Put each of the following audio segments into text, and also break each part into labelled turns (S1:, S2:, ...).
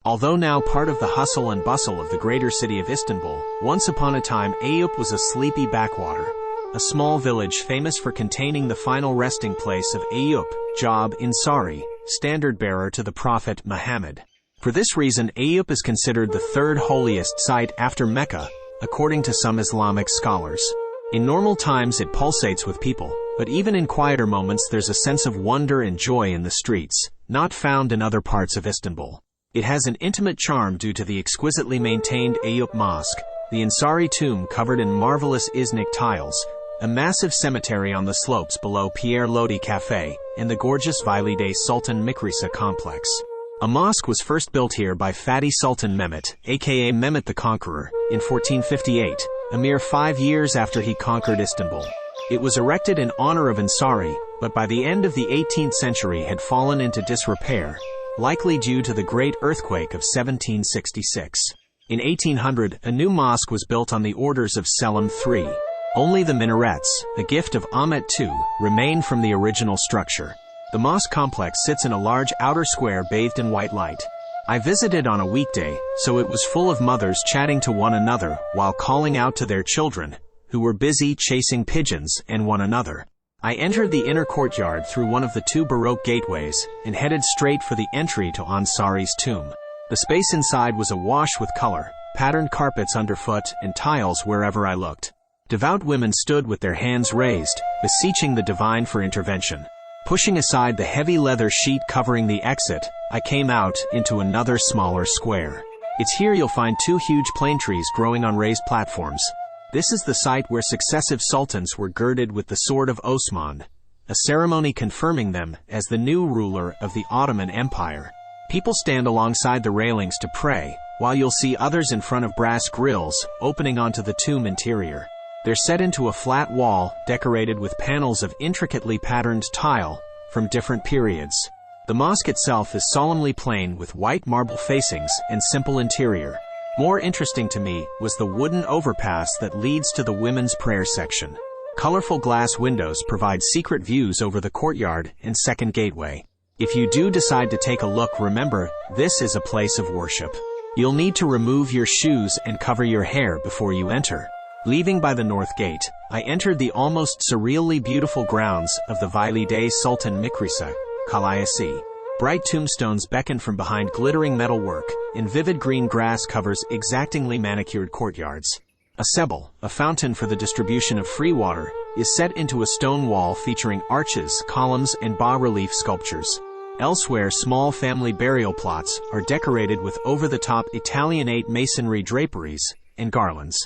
S1: Although now part of the hustle and bustle of the greater city of Istanbul, once upon a time Eyüp was a sleepy backwater. A small village famous for containing the final resting place of Eyüp, Job Ansari, standard-bearer to the Prophet Muhammad. For this reason, Eyüp is considered the third holiest site after Mecca, according to some Islamic scholars. In normal times it pulsates with people, but even in quieter moments there's a sense of wonder and joy in the streets, not found in other parts of Istanbul. It has an intimate charm due to the exquisitely maintained Eyüp Mosque, the Ansari tomb covered in marvelous Iznik tiles, a massive cemetery on the slopes below Pierre Lodi Café, and the gorgeous Valide Sultan Mikrisa complex. A mosque was first built here by Fatih Sultan Mehmet, aka Mehmet the Conqueror, in 1458, a mere 5 years after he conquered Istanbul. It was erected in honor of Ansari, but by the end of the 18th century had fallen into disrepair, likely due to the Great Earthquake of 1766. In 1800, a new mosque was built on the orders of Selim III. Only the minarets, a gift of Ahmet II, remain from the original structure. The mosque complex sits in a large outer square bathed in white light. I visited on a weekday, so it was full of mothers chatting to one another while calling out to their children, who were busy chasing pigeons and one another. I entered the inner courtyard through one of the 2 Baroque gateways and headed straight for the entry to Ansari's tomb. The space inside was awash with color, patterned carpets underfoot and tiles wherever I looked. Devout women stood with their hands raised, beseeching the divine for intervention. Pushing aside the heavy leather sheet covering the exit, I came out into another smaller square. It's here you'll find 2 huge plane trees growing on raised platforms. This is the site where successive sultans were girded with the sword of Osman, a ceremony confirming them as the new ruler of the Ottoman Empire. People stand alongside the railings to pray, while you'll see others in front of brass grills opening onto the tomb interior. They're set into a flat wall decorated with panels of intricately patterned tile from different periods. The mosque itself is solemnly plain with white marble facings and simple interior. More interesting to me was the wooden overpass that leads to the women's prayer section. Colorful glass windows provide secret views over the courtyard and second gateway. If you do decide to take a look, remember, this is a place of worship. You'll need to remove your shoes and cover your hair before you enter. Leaving by the north gate, I entered the almost surreally beautiful grounds of the Valide Sultan Mikrisa, Kalayasi. Bright tombstones beckon from behind glittering metalwork, and vivid green grass covers exactingly manicured courtyards. A sebel, a fountain for the distribution of free water, is set into a stone wall featuring arches, columns, and bas-relief sculptures. Elsewhere, small family burial plots are decorated with over-the-top Italianate masonry draperies and garlands.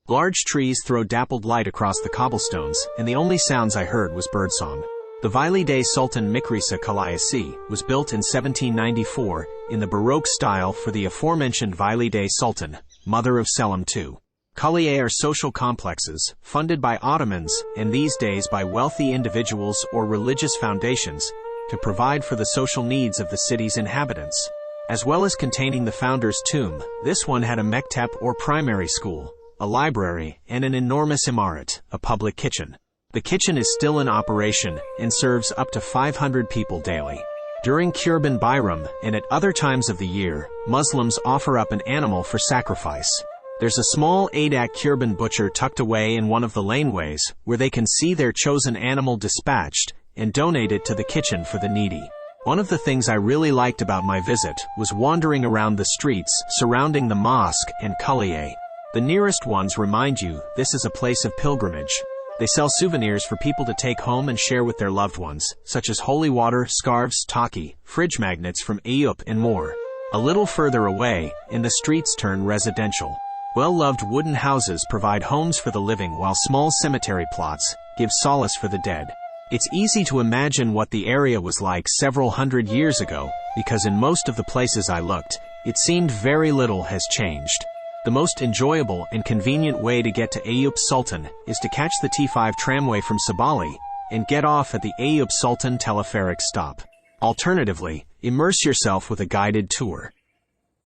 S1: Large trees throw dappled light across the cobblestones, and the only sounds I heard was birdsong. The Valide Sultan Mikrisa Kalayasi was built in 1794 in the Baroque style for the aforementioned Valide Sultan, mother of Selim II. Kaliye are social complexes, funded by Ottomans and these days by wealthy individuals or religious foundations, to provide for the social needs of the city's inhabitants. As well as containing the founder's tomb, this one had a mektep or primary school, a library, and an enormous imaret, a public kitchen. The kitchen is still in operation and serves up to 500 people daily. During Kurban Bayram and at other times of the year, Muslims offer up an animal for sacrifice. There's a small Adak Kurban butcher tucked away in one of the laneways where they can see their chosen animal dispatched and donate it to the kitchen for the needy. One of the things I really liked about my visit was wandering around the streets surrounding the mosque and Kaliye. The nearest ones remind you this is a place of pilgrimage. They sell souvenirs for people to take home and share with their loved ones, such as holy water, scarves, taki, fridge magnets from Eyüp, and more. A little further away, and the streets turn residential. Well-loved wooden houses provide homes for the living, while small cemetery plots give solace for the dead. It's easy to imagine what the area was like several hundred years ago, because in most of the places I looked, it seemed very little has changed. The most enjoyable and convenient way to get to Eyüp Sultan is to catch the T5 tramway from Sabali and get off at the Eyüp Sultan telepheric stop. Alternatively, immerse yourself with a guided tour.